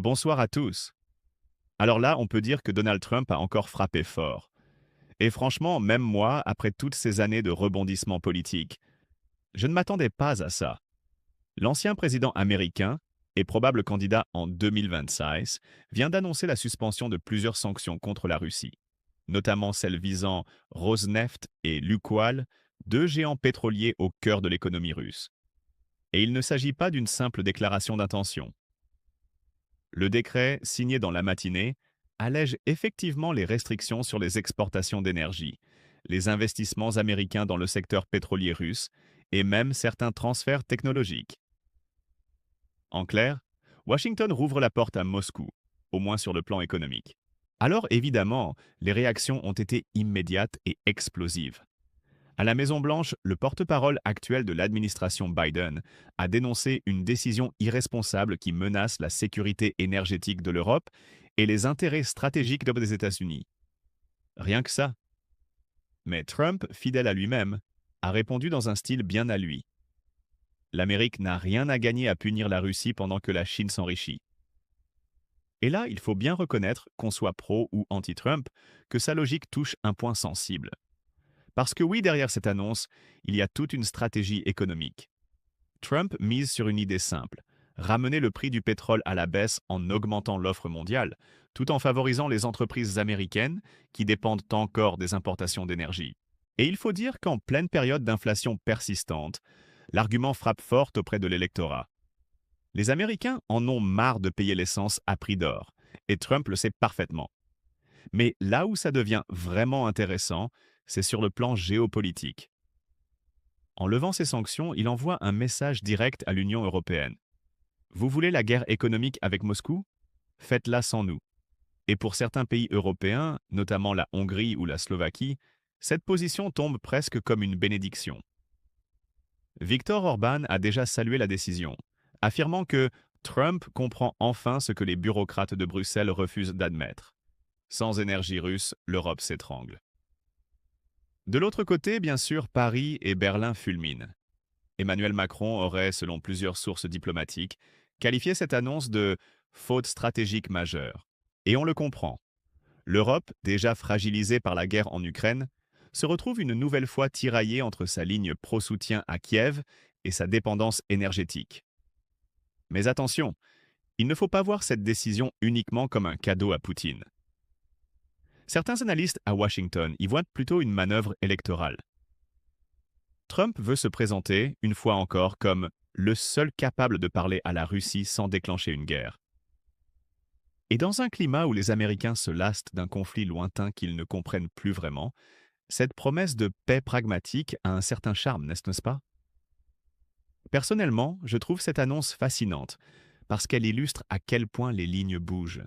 Bonsoir à tous. Alors là, on peut dire que Donald Trump a encore frappé fort. Et franchement, même moi, après toutes ces années de rebondissements politiques, je ne m'attendais pas à ça. L'ancien président américain et probable candidat en 2026 vient d'annoncer la suspension de plusieurs sanctions contre la Russie, notamment celles visant Rosneft et Lukoil, deux géants pétroliers au cœur de l'économie russe. Et il ne s'agit pas d'une simple déclaration d'intention. Le décret, signé dans la matinée, allège effectivement les restrictions sur les exportations d'énergie, les investissements américains dans le secteur pétrolier russe et même certains transferts technologiques. En clair, Washington rouvre la porte à Moscou, au moins sur le plan économique. Alors évidemment, les réactions ont été immédiates et explosives. À la Maison-Blanche, le porte-parole actuel de l'administration Biden a dénoncé une décision irresponsable qui menace la sécurité énergétique de l'Europe et les intérêts stratégiques des États-Unis. Rien que ça. Mais Trump, fidèle à lui-même, a répondu dans un style bien à lui. L'Amérique n'a rien à gagner à punir la Russie pendant que la Chine s'enrichit. Et là, il faut bien reconnaître, qu'on soit pro ou anti-Trump, que sa logique touche un point sensible. Parce que oui, derrière cette annonce, il y a toute une stratégie économique. Trump mise sur une idée simple, ramener le prix du pétrole à la baisse en augmentant l'offre mondiale, tout en favorisant les entreprises américaines qui dépendent encore des importations d'énergie. Et il faut dire qu'en pleine période d'inflation persistante, l'argument frappe fort auprès de l'électorat. Les Américains en ont marre de payer l'essence à prix d'or, et Trump le sait parfaitement. Mais là où ça devient vraiment intéressant, c'est sur le plan géopolitique. En levant ces sanctions, il envoie un message direct à l'Union européenne. Vous voulez la guerre économique avec Moscou? Faites-la sans nous. Et pour certains pays européens, notamment la Hongrie ou la Slovaquie, cette position tombe presque comme une bénédiction. Viktor Orban a déjà salué la décision, affirmant que Trump comprend enfin ce que les bureaucrates de Bruxelles refusent d'admettre. Sans énergie russe, l'Europe s'étrangle. De l'autre côté, bien sûr, Paris et Berlin fulminent. Emmanuel Macron aurait, selon plusieurs sources diplomatiques, qualifié cette annonce de faute stratégique majeure. Et on le comprend. L'Europe, déjà fragilisée par la guerre en Ukraine, se retrouve une nouvelle fois tiraillée entre sa ligne pro-soutien à Kiev et sa dépendance énergétique. Mais attention, il ne faut pas voir cette décision uniquement comme un cadeau à Poutine. Certains analystes à Washington y voient plutôt une manœuvre électorale. Trump veut se présenter, une fois encore, comme le seul capable de parler à la Russie sans déclencher une guerre. Et dans un climat où les Américains se lassent d'un conflit lointain qu'ils ne comprennent plus vraiment, cette promesse de paix pragmatique a un certain charme, n'est-ce pas? Personnellement, je trouve cette annonce fascinante, parce qu'elle illustre à quel point les lignes bougent.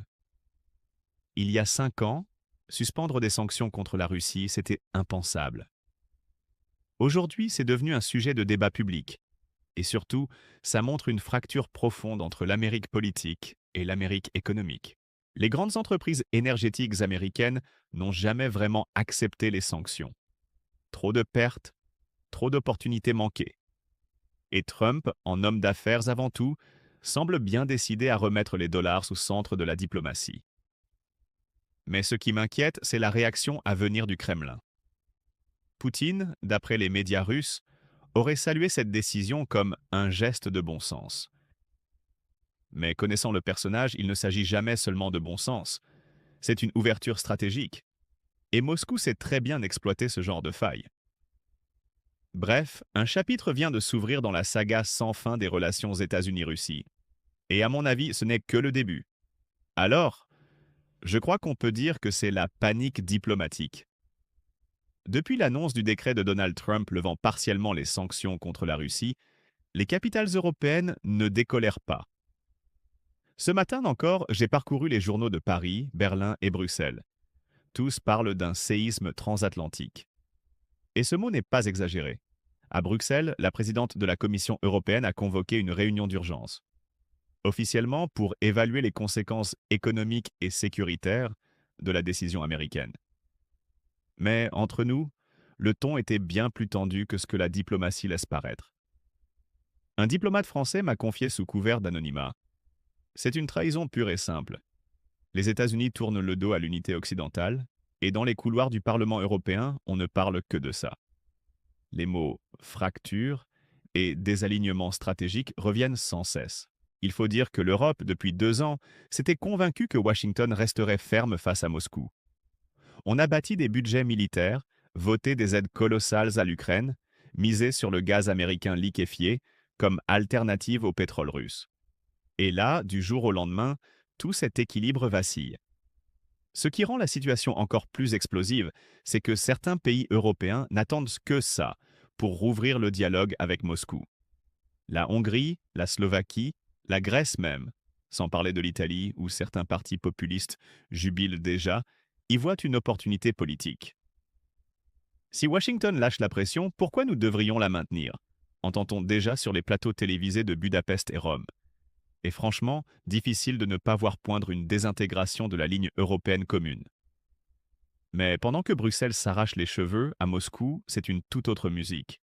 Il y a 5 ans, suspendre des sanctions contre la Russie, c'était impensable. Aujourd'hui, c'est devenu un sujet de débat public. Et surtout, ça montre une fracture profonde entre l'Amérique politique et l'Amérique économique. Les grandes entreprises énergétiques américaines n'ont jamais vraiment accepté les sanctions. Trop de pertes, trop d'opportunités manquées. Et Trump, en homme d'affaires avant tout, semble bien décidé à remettre les dollars au centre de la diplomatie. Mais ce qui m'inquiète, c'est la réaction à venir du Kremlin. Poutine, d'après les médias russes, aurait salué cette décision comme un geste de bon sens. Mais connaissant le personnage, il ne s'agit jamais seulement de bon sens. C'est une ouverture stratégique. Et Moscou sait très bien exploiter ce genre de faille. Bref, un chapitre vient de s'ouvrir dans la saga sans fin des relations États-Unis-Russie. Et à mon avis, ce n'est que le début. Alors, je crois qu'on peut dire que c'est la panique diplomatique. Depuis l'annonce du décret de Donald Trump levant partiellement les sanctions contre la Russie, les capitales européennes ne décolèrent pas. Ce matin encore, j'ai parcouru les journaux de Paris, Berlin et Bruxelles. Tous parlent d'un séisme transatlantique. Et ce mot n'est pas exagéré. À Bruxelles, la présidente de la Commission européenne a convoqué une réunion d'urgence. Officiellement pour évaluer les conséquences économiques et sécuritaires de la décision américaine. Mais entre nous, le ton était bien plus tendu que ce que la diplomatie laisse paraître. Un diplomate français m'a confié sous couvert d'anonymat. C'est une trahison pure et simple. Les États-Unis tournent le dos à l'unité occidentale, et dans les couloirs du Parlement européen, on ne parle que de ça. Les mots fracture et désalignement stratégique reviennent sans cesse. Il faut dire que l'Europe, depuis 2 ans, s'était convaincue que Washington resterait ferme face à Moscou. On a bâti des budgets militaires, voté des aides colossales à l'Ukraine, misé sur le gaz américain liquéfié comme alternative au pétrole russe. Et là, du jour au lendemain, tout cet équilibre vacille. Ce qui rend la situation encore plus explosive, c'est que certains pays européens n'attendent que ça pour rouvrir le dialogue avec Moscou. La Hongrie, la Slovaquie, la Grèce même, sans parler de l'Italie où certains partis populistes jubilent déjà, y voient une opportunité politique. Si Washington lâche la pression, pourquoi nous devrions la maintenir? Entend-on déjà sur les plateaux télévisés de Budapest et Rome. Et franchement, difficile de ne pas voir poindre une désintégration de la ligne européenne commune. Mais pendant que Bruxelles s'arrache les cheveux, à Moscou, c'est une toute autre musique.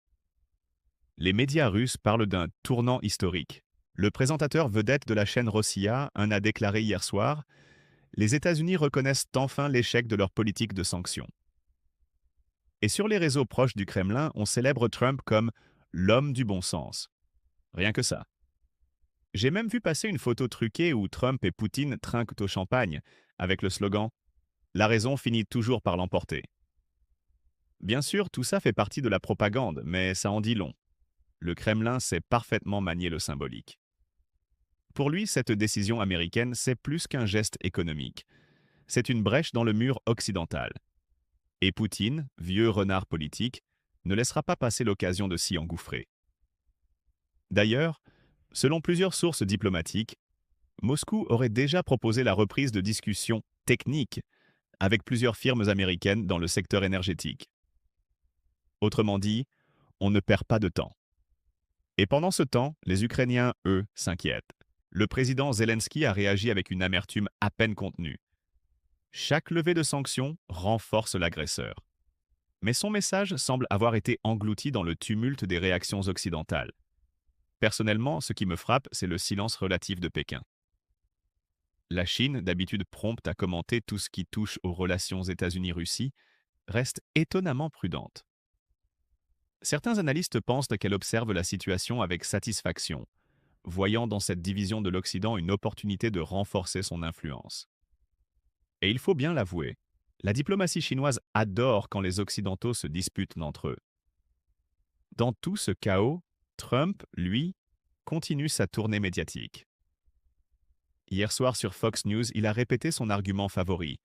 Les médias russes parlent d'un tournant historique. Le présentateur vedette de la chaîne Rossiya en a déclaré hier soir: les États-Unis reconnaissent enfin l'échec de leur politique de sanctions. Et sur les réseaux proches du Kremlin, on célèbre Trump comme l'homme du bon sens. Rien que ça. J'ai même vu passer une photo truquée où Trump et Poutine trinquent au champagne, avec le slogan «La raison finit toujours par l'emporter». Bien sûr, tout ça fait partie de la propagande, mais ça en dit long. Le Kremlin sait parfaitement manier le symbolique. Pour lui, cette décision américaine, c'est plus qu'un geste économique. C'est une brèche dans le mur occidental. Et Poutine, vieux renard politique, ne laissera pas passer l'occasion de s'y engouffrer. D'ailleurs, selon plusieurs sources diplomatiques, Moscou aurait déjà proposé la reprise de discussions techniques avec plusieurs firmes américaines dans le secteur énergétique. Autrement dit, on ne perd pas de temps. Et pendant ce temps, les Ukrainiens, eux, s'inquiètent. Le président Zelensky a réagi avec une amertume à peine contenue. Chaque levée de sanctions renforce l'agresseur. Mais son message semble avoir été englouti dans le tumulte des réactions occidentales. Personnellement, ce qui me frappe, c'est le silence relatif de Pékin. La Chine, d'habitude prompte à commenter tout ce qui touche aux relations États-Unis-Russie, reste étonnamment prudente. Certains analystes pensent qu'elle observe la situation avec satisfaction, voyant dans cette division de l'Occident une opportunité de renforcer son influence. Et il faut bien l'avouer, la diplomatie chinoise adore quand les Occidentaux se disputent entre eux. Dans tout ce chaos, Trump, lui, continue sa tournée médiatique. Hier soir sur Fox News, il a répété son argument favori.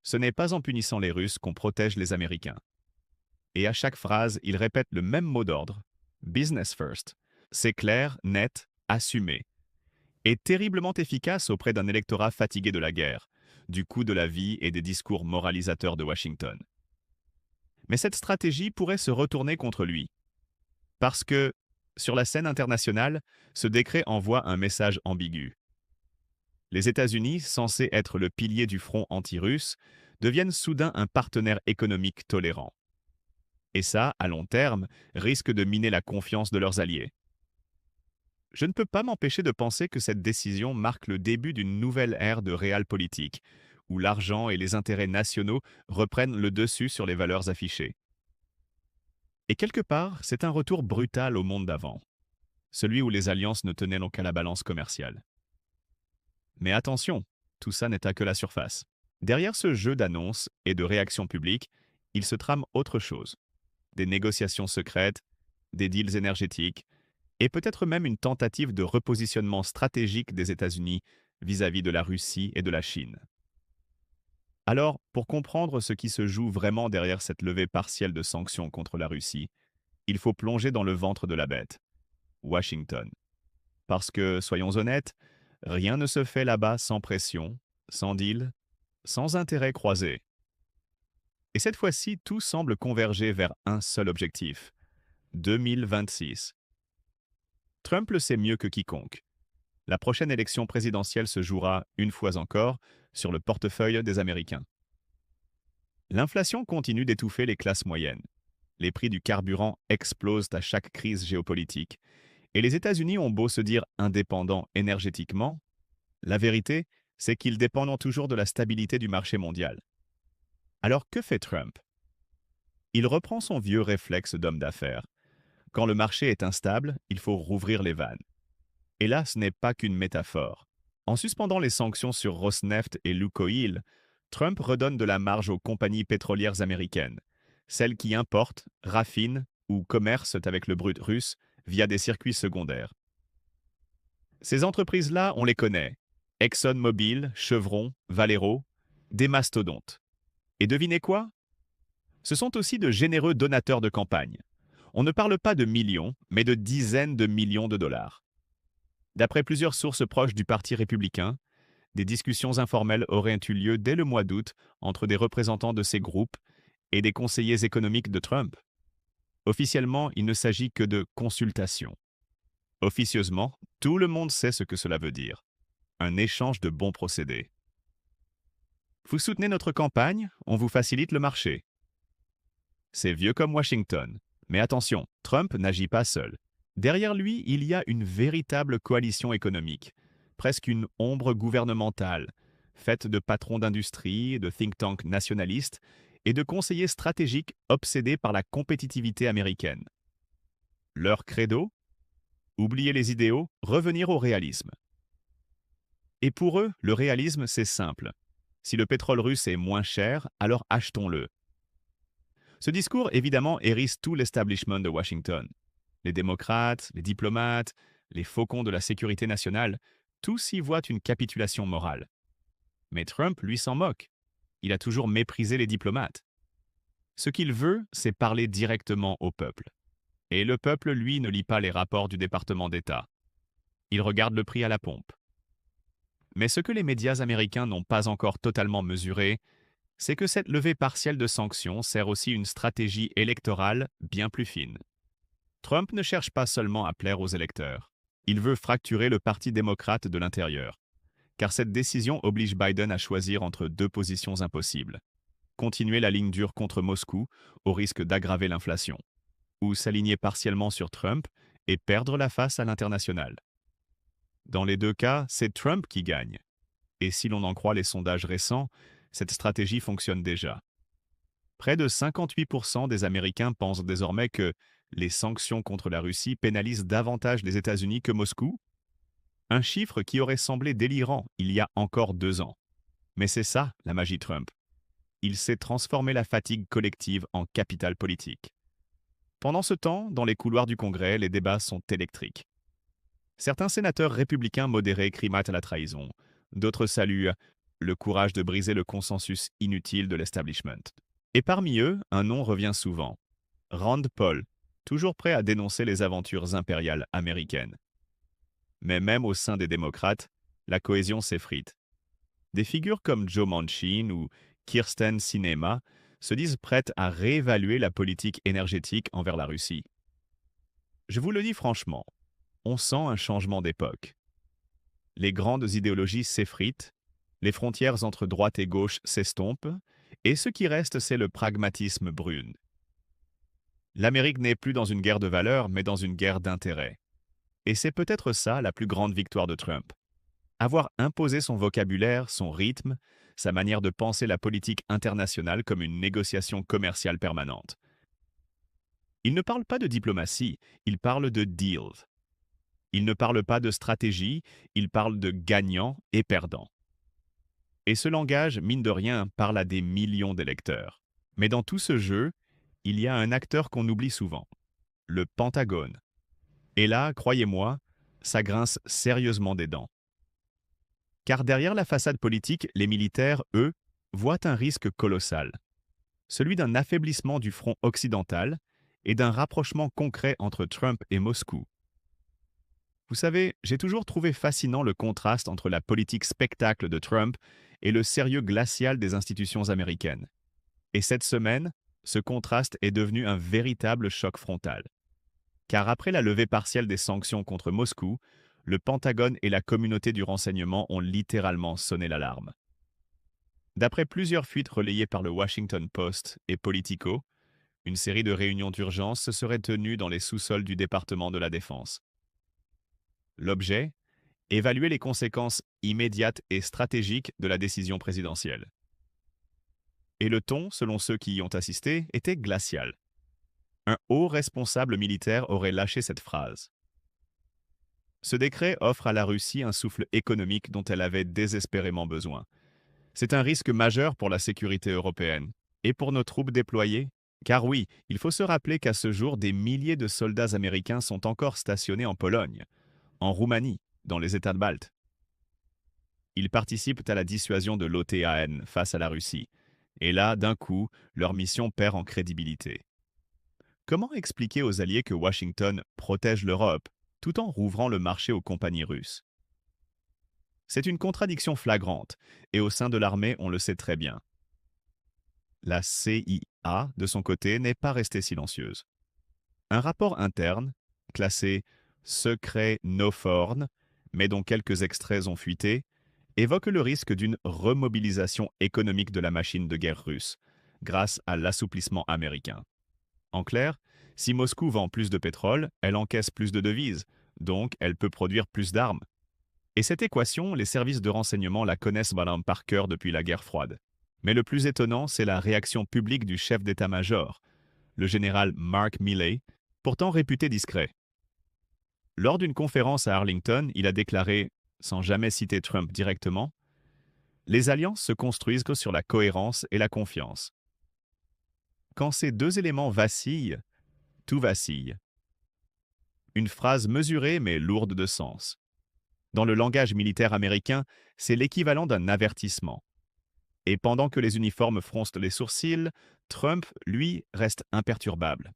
Ce n'est pas en punissant les Russes qu'on protège les Américains. Et à chaque phrase, il répète le même mot d'ordre. Business first. C'est clair, net, assumé. Et terriblement efficace auprès d'un électorat fatigué de la guerre, du coût de la vie et des discours moralisateurs de Washington. Mais cette stratégie pourrait se retourner contre lui. Parce que, sur la scène internationale, ce décret envoie un message ambigu. Les États-Unis, censés être le pilier du front anti-russe, deviennent soudain un partenaire économique tolérant. Et ça, à long terme, risque de miner la confiance de leurs alliés. Je ne peux pas m'empêcher de penser que cette décision marque le début d'une nouvelle ère de realpolitik, où l'argent et les intérêts nationaux reprennent le dessus sur les valeurs affichées. Et quelque part, c'est un retour brutal au monde d'avant, celui où les alliances ne tenaient qu'à la balance commerciale. Mais attention, tout ça n'est à que la surface. Derrière ce jeu d'annonces et de réactions publiques, il se trame autre chose. Des négociations secrètes, des deals énergétiques, et peut-être même une tentative de repositionnement stratégique des États-Unis vis-à-vis de la Russie et de la Chine. Alors, pour comprendre ce qui se joue vraiment derrière cette levée partielle de sanctions contre la Russie, il faut plonger dans le ventre de la bête, Washington. Parce que, soyons honnêtes, rien ne se fait là-bas sans pression, sans deal, sans intérêt croisé. Et cette fois-ci, tout semble converger vers un seul objectif, 2026. Trump le sait mieux que quiconque. La prochaine élection présidentielle se jouera, une fois encore, sur le portefeuille des Américains. L'inflation continue d'étouffer les classes moyennes. Les prix du carburant explosent à chaque crise géopolitique. Et les États-Unis ont beau se dire indépendants énergétiquement, La vérité, c'est qu'ils dépendent toujours de la stabilité du marché mondial. Alors que fait Trump? Il reprend son vieux réflexe d'homme d'affaires. Quand le marché est instable, il faut rouvrir les vannes. Et là, ce n'est pas qu'une métaphore. En suspendant les sanctions sur Rosneft et Lukoil, Trump redonne de la marge aux compagnies pétrolières américaines, celles qui importent, raffinent ou commercent avec le brut russe via des circuits secondaires. Ces entreprises-là, on les connaît. ExxonMobil, Chevron, Valero, des mastodontes. Et devinez quoi? Ce sont aussi de généreux donateurs de campagne. On ne parle pas de millions, mais de dizaines de millions de dollars. D'après plusieurs sources proches du Parti républicain, des discussions informelles auraient eu lieu dès le mois d'août entre des représentants de ces groupes et des conseillers économiques de Trump. Officiellement, il ne s'agit que de consultations. Officieusement, tout le monde sait ce que cela veut dire. Un échange de bons procédés. Vous soutenez notre campagne, on vous facilite le marché. C'est vieux comme Washington. Mais attention, Trump n'agit pas seul. Derrière lui, il y a une véritable coalition économique, presque une ombre gouvernementale, faite de patrons d'industrie, de think tanks nationalistes et de conseillers stratégiques obsédés par la compétitivité américaine. Leur credo? Oublier les idéaux, revenir au réalisme. Et pour eux, le réalisme, c'est simple. Si le pétrole russe est moins cher, alors achetons-le. Ce discours, évidemment, hérisse tout l'establishment de Washington. Les démocrates, les diplomates, les faucons de la sécurité nationale, tous y voient une capitulation morale. Mais Trump, lui, s'en moque. Il a toujours méprisé les diplomates. Ce qu'il veut, c'est parler directement au peuple. Et le peuple, lui, ne lit pas les rapports du département d'État. Il regarde le prix à la pompe. Mais ce que les médias américains n'ont pas encore totalement mesuré, c'est que cette levée partielle de sanctions sert aussi une stratégie électorale bien plus fine. Trump ne cherche pas seulement à plaire aux électeurs. Il veut fracturer le Parti démocrate de l'intérieur. Car cette décision oblige Biden à choisir entre deux positions impossibles. Continuer la ligne dure contre Moscou, au risque d'aggraver l'inflation. Ou s'aligner partiellement sur Trump et perdre la face à l'international. Dans les deux cas, c'est Trump qui gagne. Et si l'on en croit les sondages récents, cette stratégie fonctionne déjà. Près de 58% des Américains pensent désormais que les sanctions contre la Russie pénalisent davantage les États-Unis que Moscou. Un chiffre qui aurait semblé délirant il y a encore 2 ans. Mais c'est ça, la magie Trump. Il sait transformer la fatigue collective en capital politique. Pendant ce temps, dans les couloirs du Congrès, les débats sont électriques. Certains sénateurs républicains modérés crimatent à la trahison. D'autres saluent le courage de briser le consensus inutile de l'establishment. Et parmi eux, un nom revient souvent. Rand Paul, toujours prêt à dénoncer les aventures impériales américaines. Mais même au sein des démocrates, la cohésion s'effrite. Des figures comme Joe Manchin ou Kyrsten Sinema se disent prêtes à réévaluer la politique énergétique envers la Russie. Je vous le dis franchement, on sent un changement d'époque. Les grandes idéologies s'effritent, les frontières entre droite et gauche s'estompent, et ce qui reste, c'est le pragmatisme brune. L'Amérique n'est plus dans une guerre de valeurs, mais dans une guerre d'intérêts. Et c'est peut-être ça la plus grande victoire de Trump. Avoir imposé son vocabulaire, son rythme, sa manière de penser la politique internationale comme une négociation commerciale permanente. Il ne parle pas de diplomatie, il parle de deal. Il ne parle pas de stratégie, il parle de gagnant et perdant. Et ce langage, mine de rien, parle à des millions d'électeurs. Mais dans tout ce jeu, il y a un acteur qu'on oublie souvent, le Pentagone. Et là, croyez-moi, ça grince sérieusement des dents. Car derrière la façade politique, les militaires, eux, voient un risque colossal. Celui d'un affaiblissement du front occidental et d'un rapprochement concret entre Trump et Moscou. Vous savez, j'ai toujours trouvé fascinant le contraste entre la politique spectacle de Trump et le sérieux glacial des institutions américaines. Et cette semaine, ce contraste est devenu un véritable choc frontal. Car après la levée partielle des sanctions contre Moscou, le Pentagone et la communauté du renseignement ont littéralement sonné l'alarme. D'après plusieurs fuites relayées par le Washington Post et Politico, une série de réunions d'urgence se serait tenue dans les sous-sols du département de la Défense. L'objet? évaluer les conséquences immédiates et stratégiques de la décision présidentielle. Et le ton, selon ceux qui y ont assisté, était glacial. Un haut responsable militaire aurait lâché cette phrase. Ce décret offre à la Russie un souffle économique dont elle avait désespérément besoin. C'est un risque majeur pour la sécurité européenne et pour nos troupes déployées. Car oui, il faut se rappeler qu'à ce jour, des milliers de soldats américains sont encore stationnés en Pologne, en Roumanie, dans les États baltes. Ils participent à la dissuasion de l'OTAN face à la Russie. Et là, d'un coup, leur mission perd en crédibilité. Comment expliquer aux alliés que Washington protège l'Europe tout en rouvrant le marché aux compagnies russes? C'est une contradiction flagrante, et au sein de l'armée, on le sait très bien. La CIA, de son côté, n'est pas restée silencieuse. Un rapport interne, classé secret no foreign, mais dont quelques extraits ont fuité, évoque le risque d'une remobilisation économique de la machine de guerre russe, grâce à l'assouplissement américain. En clair, si Moscou vend plus de pétrole, elle encaisse plus de devises, donc elle peut produire plus d'armes. Et cette équation, les services de renseignement la connaissent madame par cœur depuis la guerre froide. Mais le plus étonnant, c'est la réaction publique du chef d'état-major, le général Mark Milley, pourtant réputé discret. Lors d'une conférence à Arlington, il a déclaré, sans jamais citer Trump directement, les alliances se construisent que sur la cohérence et la confiance. Quand ces deux éléments vacillent, tout vacille. Une phrase mesurée mais lourde de sens. Dans le langage militaire américain, c'est l'équivalent d'un avertissement. Et pendant que les uniformes froncent les sourcils, Trump, lui, reste imperturbable.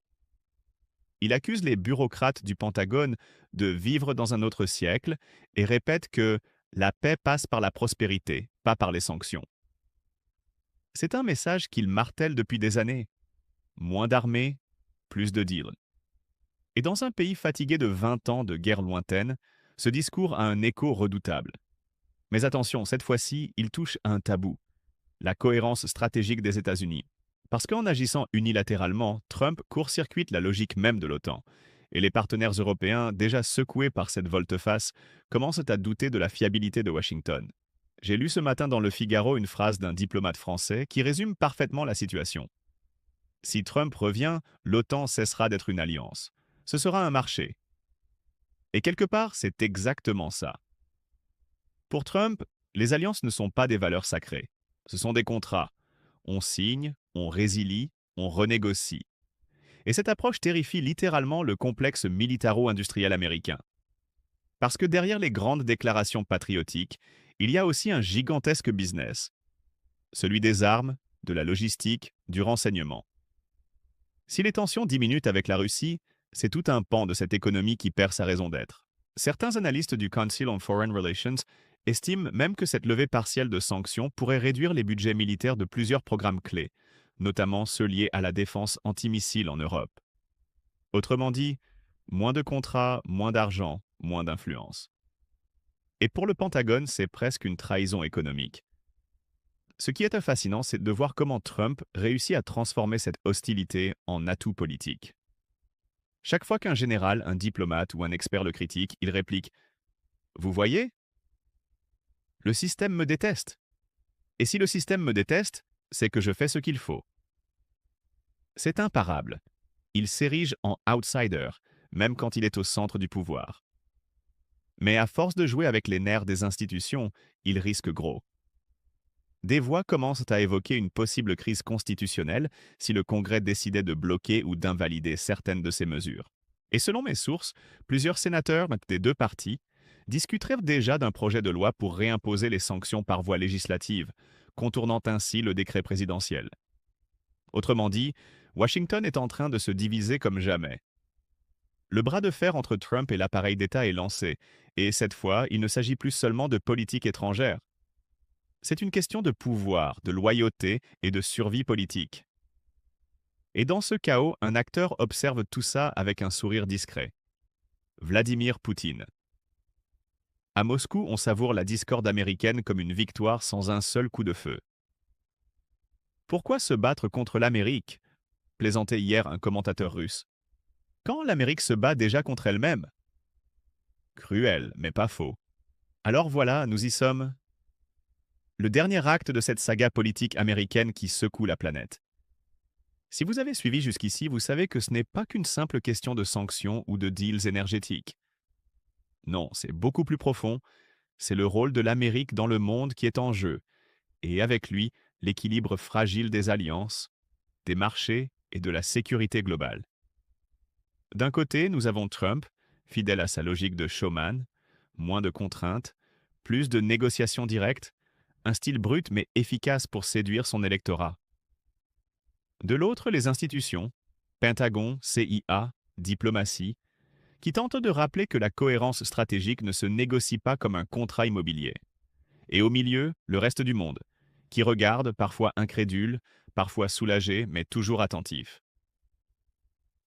Il accuse les bureaucrates du Pentagone de vivre dans un autre siècle et répète que la paix passe par la prospérité, pas par les sanctions. C'est un message qu'il martèle depuis des années. Moins d'armées, plus de deals. Et dans un pays fatigué de 20 ans de guerre lointaine, ce discours a un écho redoutable. Mais attention, cette fois-ci, il touche à un tabou, la cohérence stratégique des États-Unis. Parce qu'en agissant unilatéralement, Trump court-circuite la logique même de l'OTAN. Et les partenaires européens, déjà secoués par cette volte-face, commencent à douter de la fiabilité de Washington. J'ai lu ce matin dans Le Figaro une phrase d'un diplomate français qui résume parfaitement la situation. Si Trump revient, l'OTAN cessera d'être une alliance. Ce sera un marché. Et quelque part, c'est exactement ça. Pour Trump, les alliances ne sont pas des valeurs sacrées. Ce sont des contrats. On signe, on résilie, on renégocie. Et cette approche terrifie littéralement le complexe militaro-industriel américain. Parce que derrière les grandes déclarations patriotiques, il y a aussi un gigantesque business. Celui des armes, de la logistique, du renseignement. Si les tensions diminuent avec la Russie, c'est tout un pan de cette économie qui perd sa raison d'être. Certains analystes du Council on Foreign Relations estiment même que cette levée partielle de sanctions pourrait réduire les budgets militaires de plusieurs programmes clés, notamment ceux liés à la défense antimissile en Europe. Autrement dit, moins de contrats, moins d'argent, moins d'influence. Et pour le Pentagone, c'est presque une trahison économique. Ce qui est fascinant, c'est de voir comment Trump réussit à transformer cette hostilité en atout politique. Chaque fois qu'un général, un diplomate ou un expert le critique, il réplique « Vous voyez ? Le système me déteste. Et si le système me déteste, c'est que je fais ce qu'il faut. » C'est imparable. Il s'érige en outsider, même quand il est au centre du pouvoir. Mais à force de jouer avec les nerfs des institutions, il risque gros. Des voix commencent à évoquer une possible crise constitutionnelle si le Congrès décidait de bloquer ou d'invalider certaines de ces mesures. Et selon mes sources, plusieurs sénateurs des deux partis discuteraient déjà d'un projet de loi pour réimposer les sanctions par voie législative, contournant ainsi le décret présidentiel. Autrement dit, Washington est en train de se diviser comme jamais. Le bras de fer entre Trump et l'appareil d'État est lancé, et cette fois, il ne s'agit plus seulement de politique étrangère. C'est une question de pouvoir, de loyauté et de survie politique. Et dans ce chaos, un acteur observe tout ça avec un sourire discret. Vladimir Poutine. À Moscou, on savoure la discorde américaine comme une victoire sans un seul coup de feu. Pourquoi se battre contre l'Amérique ? Plaisantait hier un commentateur russe. Quand l'Amérique se bat déjà contre elle-même ? Cruel, mais pas faux. Alors voilà, nous y sommes. Le dernier acte de cette saga politique américaine qui secoue la planète. Si vous avez suivi jusqu'ici, vous savez que ce n'est pas qu'une simple question de sanctions ou de deals énergétiques. Non, c'est beaucoup plus profond. C'est le rôle de l'Amérique dans le monde qui est en jeu, et avec lui, l'équilibre fragile des alliances, des marchés et de la sécurité globale. D'un côté, nous avons Trump, fidèle à sa logique de showman, moins de contraintes, plus de négociations directes, un style brut mais efficace pour séduire son électorat. De l'autre, les institutions, Pentagone, CIA, diplomatie, qui tentent de rappeler que la cohérence stratégique ne se négocie pas comme un contrat immobilier. Et au milieu, le reste du monde, qui regarde, parfois incrédule, parfois soulagé, mais toujours attentif.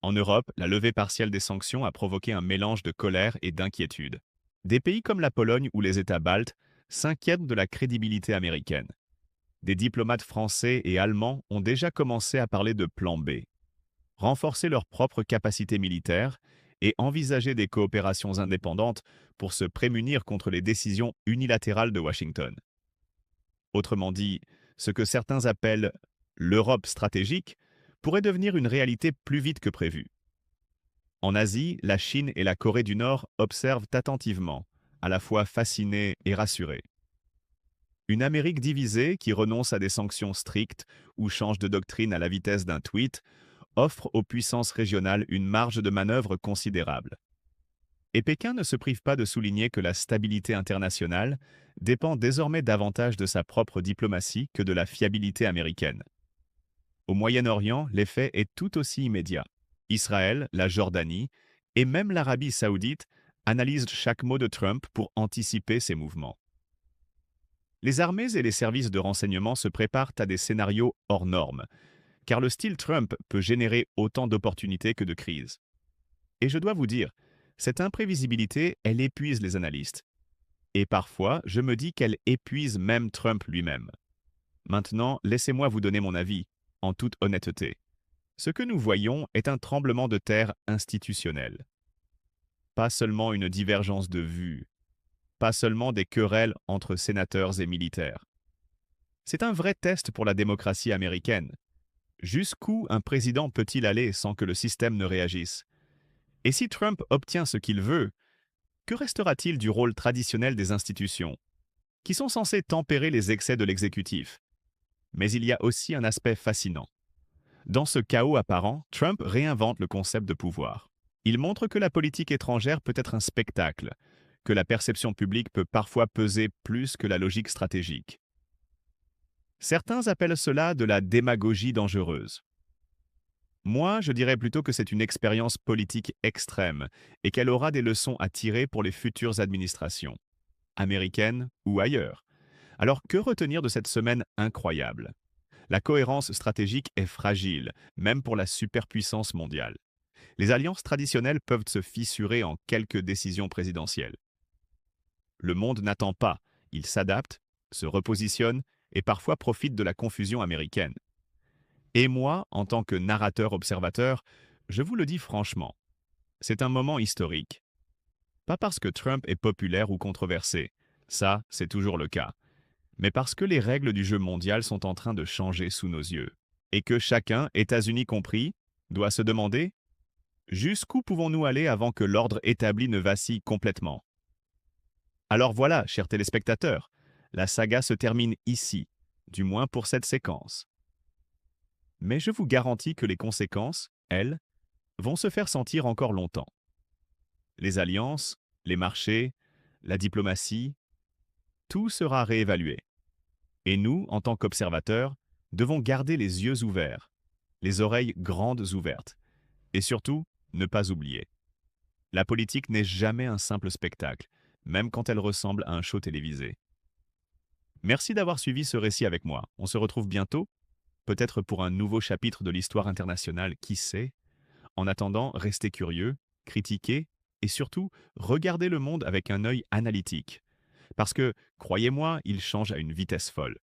En Europe, la levée partielle des sanctions a provoqué un mélange de colère et d'inquiétude. Des pays comme la Pologne ou les États baltes s'inquiètent de la crédibilité américaine. Des diplomates français et allemands ont déjà commencé à parler de plan B, renforcer leurs propres capacités militaires et envisager des coopérations indépendantes pour se prémunir contre les décisions unilatérales de Washington. Autrement dit, ce que certains appellent l'Europe stratégique pourrait devenir une réalité plus vite que prévu. En Asie, la Chine et la Corée du Nord observent attentivement, à la fois fascinés et rassurés. Une Amérique divisée qui renonce à des sanctions strictes ou change de doctrine à la vitesse d'un tweet offre aux puissances régionales une marge de manœuvre considérable. Et Pékin ne se prive pas de souligner que la stabilité internationale dépend désormais davantage de sa propre diplomatie que de la fiabilité américaine. Au Moyen-Orient, l'effet est tout aussi immédiat. Israël, la Jordanie et même l'Arabie saoudite analysent chaque mot de Trump pour anticiper ses mouvements. Les armées et les services de renseignement se préparent à des scénarios hors normes, car le style Trump peut générer autant d'opportunités que de crises. Et je dois vous dire, cette imprévisibilité, elle épuise les analystes. Et parfois, je me dis qu'elle épuise même Trump lui-même. Maintenant, laissez-moi vous donner mon avis, en toute honnêteté. Ce que nous voyons est un tremblement de terre institutionnel. Pas seulement une divergence de vues, pas seulement des querelles entre sénateurs et militaires. C'est un vrai test pour la démocratie américaine. Jusqu'où un président peut-il aller sans que le système ne réagisse? Et si Trump obtient ce qu'il veut, que restera-t-il du rôle traditionnel des institutions, qui sont censées tempérer les excès de l'exécutif? Mais il y a aussi un aspect fascinant. Dans ce chaos apparent, Trump réinvente le concept de pouvoir. Il montre que la politique étrangère peut être un spectacle, que la perception publique peut parfois peser plus que la logique stratégique. Certains appellent cela de la démagogie dangereuse. Moi, je dirais plutôt que c'est une expérience politique extrême et qu'elle aura des leçons à tirer pour les futures administrations, américaines ou ailleurs. Alors que retenir de cette semaine incroyable? La cohérence stratégique est fragile, même pour la superpuissance mondiale. Les alliances traditionnelles peuvent se fissurer en quelques décisions présidentielles. Le monde n'attend pas, il s'adapte, se repositionne et parfois profite de la confusion américaine. Et moi, en tant que narrateur-observateur, je vous le dis franchement, c'est un moment historique. Pas parce que Trump est populaire ou controversé, ça, c'est toujours le cas, mais parce que les règles du jeu mondial sont en train de changer sous nos yeux, et que chacun, États-Unis compris, doit se demander jusqu'où pouvons-nous aller avant que l'ordre établi ne vacille complètement? Alors voilà, chers téléspectateurs, la saga se termine ici, du moins pour cette séquence. Mais je vous garantis que les conséquences, elles, vont se faire sentir encore longtemps. Les alliances, les marchés, la diplomatie, tout sera réévalué. Et nous, en tant qu'observateurs, devons garder les yeux ouverts, les oreilles grandes ouvertes, et surtout, ne pas oublier. La politique n'est jamais un simple spectacle, même quand elle ressemble à un show télévisé. Merci d'avoir suivi ce récit avec moi. On se retrouve bientôt, peut-être pour un nouveau chapitre de l'histoire internationale, qui sait. En attendant, restez curieux, critiquez et surtout, regardez le monde avec un œil analytique. Parce que, croyez-moi, il change à une vitesse folle.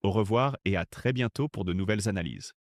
Au revoir et à très bientôt pour de nouvelles analyses.